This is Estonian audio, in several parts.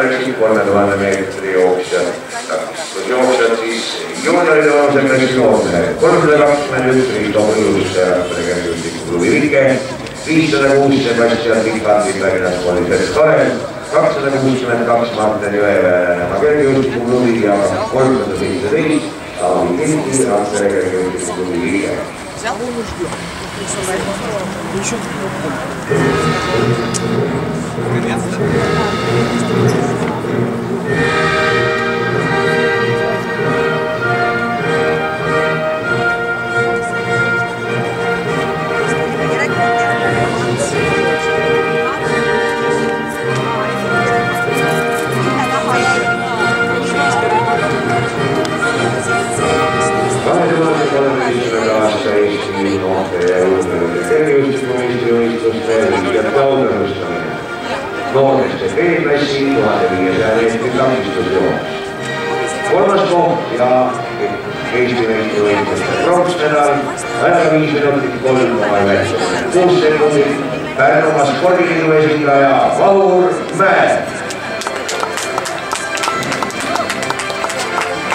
läksid 3000 meetri jooksjad siis juunioride vanuse klassioone 321 Riito Mõjuste Rahvale kergejõustikuklubi Vike, 506 Sebastian Vikandi Tallinnas Polisest Kalev, 262 Martin Jõeväärema kergejõustikuklubi ja 317 Taavi Kinti Rahvale kergejõustikuklubi Vike. Nooreste B-klassi 1500 meetri takistusjoon. Kolmas koht ja Eesti meistrivõistluste pronksmedal ajaga 5 minutit 3,96 sekundit. Pärnumaa spordiliidu esindaja Vahur Mäe.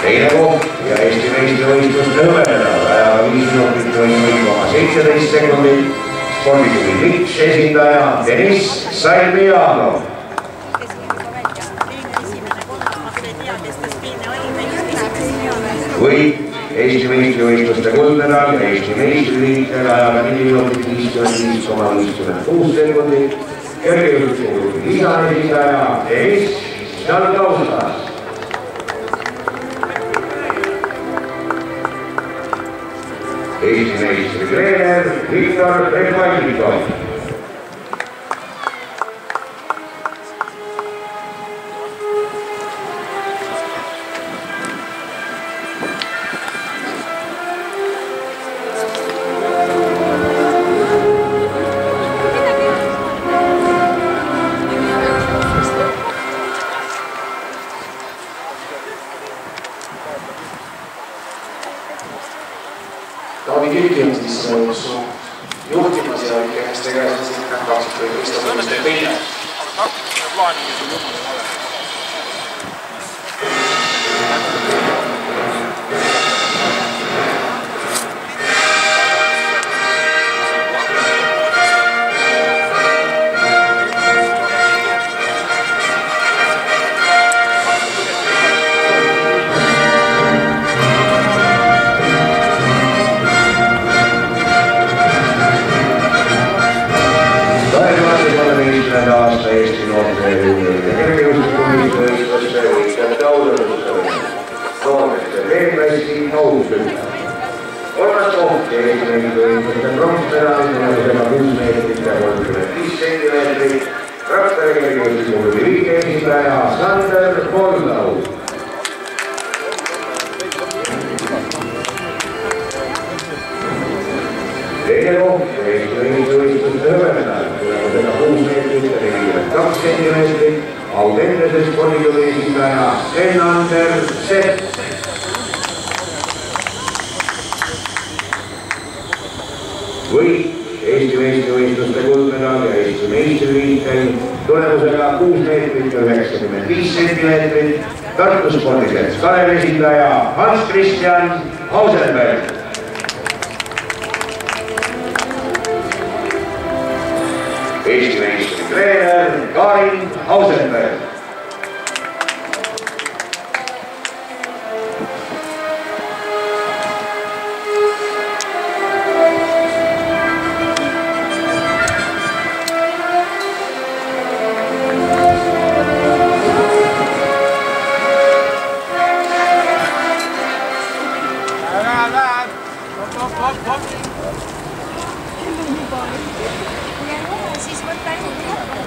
Teine koht ja Eesti meistrivõistluste hõbemedal ajaga 5 minutit 0,17 sekundit. Spordiliidu Liks esindaja Deniss Salmiano. Võit Eesti meistrivõistluste kuldmedal ja Eesti meistriliikel ajaga 4 minutit 55,56 sekundit. Kergejõustikuklubi Liisa esindaja Deniss Salmiano. Eesti meistri treener Viktor Revalikov. Taavi Kinti on siis juhtimas ja Enneste käes esineb kaksikvõidu Istanbuliste teine. Taktiline plaan on sul juhul ole. Aasta Eesti noorte kergejõustikuliidu võistluste võitjate autorustamine. Noorte B-klassi nousülla. Kolmas koht Eesti meistrivõistluste pronksmedal tulemusega 6 meetrit ja 35 sentimeetrit. Rakvere kergejõustikuklubi Vike esindaja Sander Poldau. Teine koht Eesti meistrivõistluste hõbemedal tulemusega 6 meetrit ja 42 sentimeetrit. Audentese spordiliidu esindaja Sten-Ander Sepp. Võit Eesti meistrivõistluste kuldmedal ja Eesti meistriliikel tulemusega 6 meetrit ja 95 sentimeetrit. Tartu spordiselts Kalev esindaja Hans-Christian Hausenberg. Eesti meistri treener Karin Hausenberg.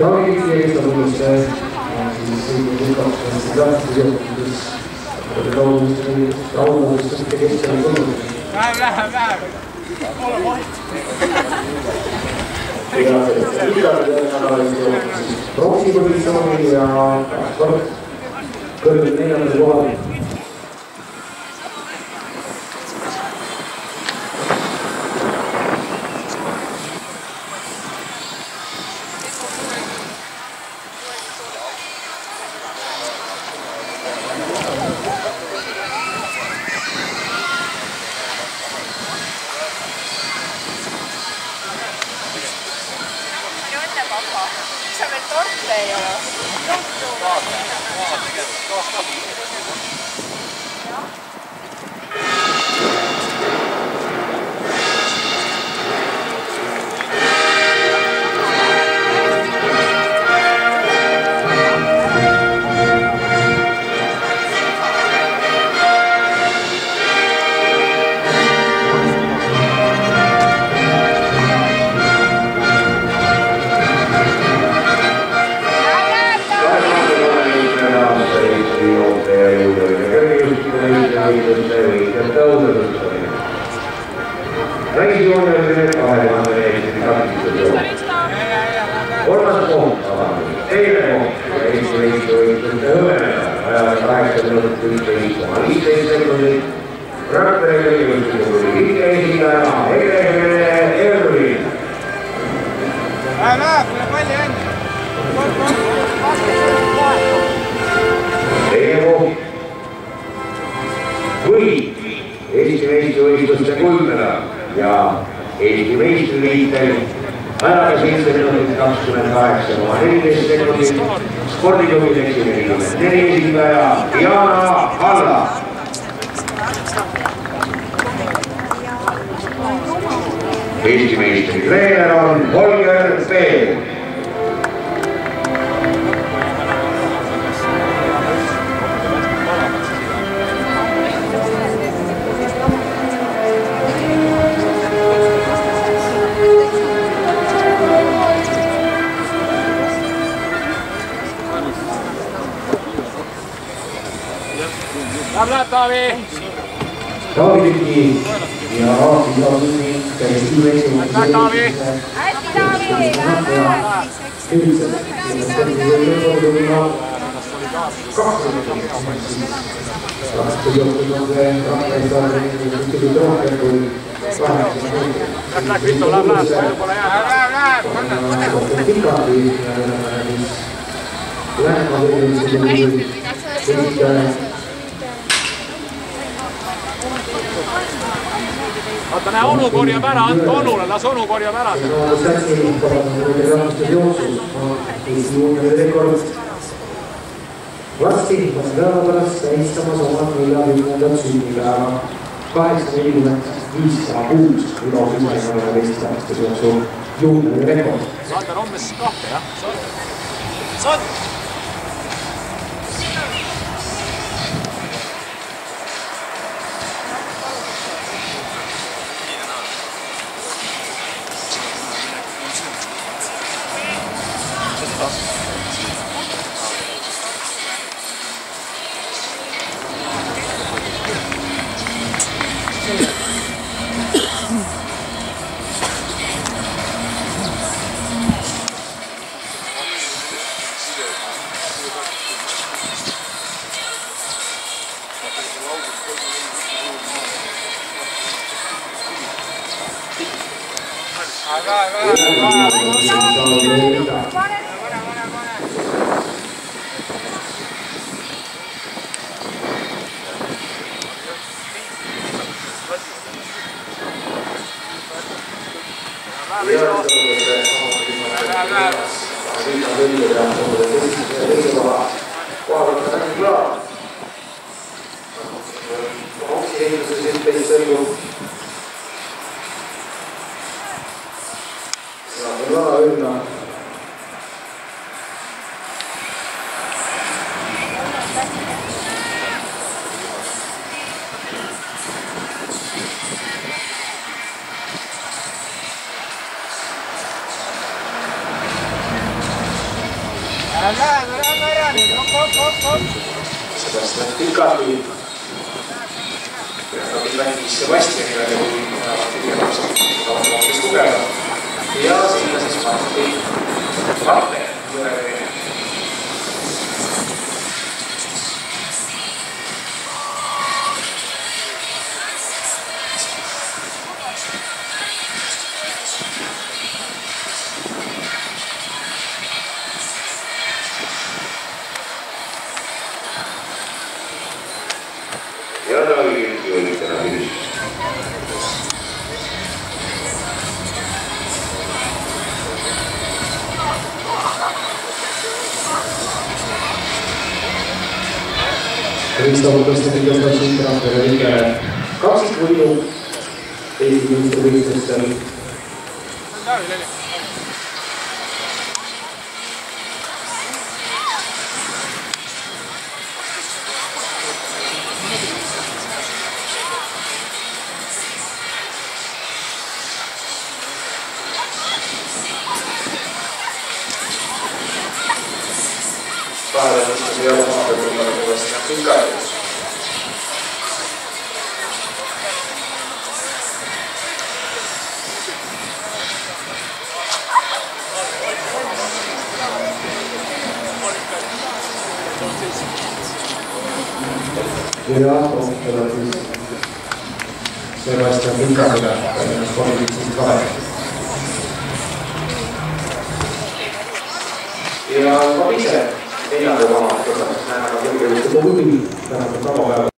Taavi Kinti Istanbuliste sõitmiseks raudavustest keskel tulnud. Vähem! Proksi positsioonil ja kord kõrgelt 4. kohal. Miks sa veel torte ei ole? Reisijoonel 2000 takistusjoon. Kolmas koht avanud. Teine koht Eesti reisivõistluste hõbemedal ajaga 8 minutit 11,15 sekundit. Rakvere reisivõistluste tuli liige esindaja Egre Erlin. Tule palli enne. Teine koht võit Eesti reisivõistluste kuldmedal ja Eesti meistriliitel ajaga 7 minutit 28,14 sekundit. Spordiklubi 44 esindaja Diana Halla. Eesti meistri treener on Holger Peel. Läheb Taavi! Taavi Tüki ja Aasi Taavi käis üle Taavi! Hästi Taavi! Vaata, näe, onu korjab ära, anta onule, las onu korjab ära. Varsti on päeva pärast tähistamas oma 40. sünnipäeva 8:45,6 üle 10 aastase jooksul juurde rekord. Saate hommes kahte, jah? Saad! Sellest läheb pikali. Mängis Sebastianile, kui tugevalt. Ja sinna siis Saate. Ja talvikirki oli täna finiš. Risto Lukaste kõigepealt Sinkrantere liige kaksikvõidu Eesti meistrivõistlustel. Kahdelmistasi jalomaapelunnalla puolesta Pinkaidus. Ja ottavad siis Sebastian Pinkasega ennast 32. Ja ma ise neljanda koha, näeme ka kõige Huvi tänatud tavapäeva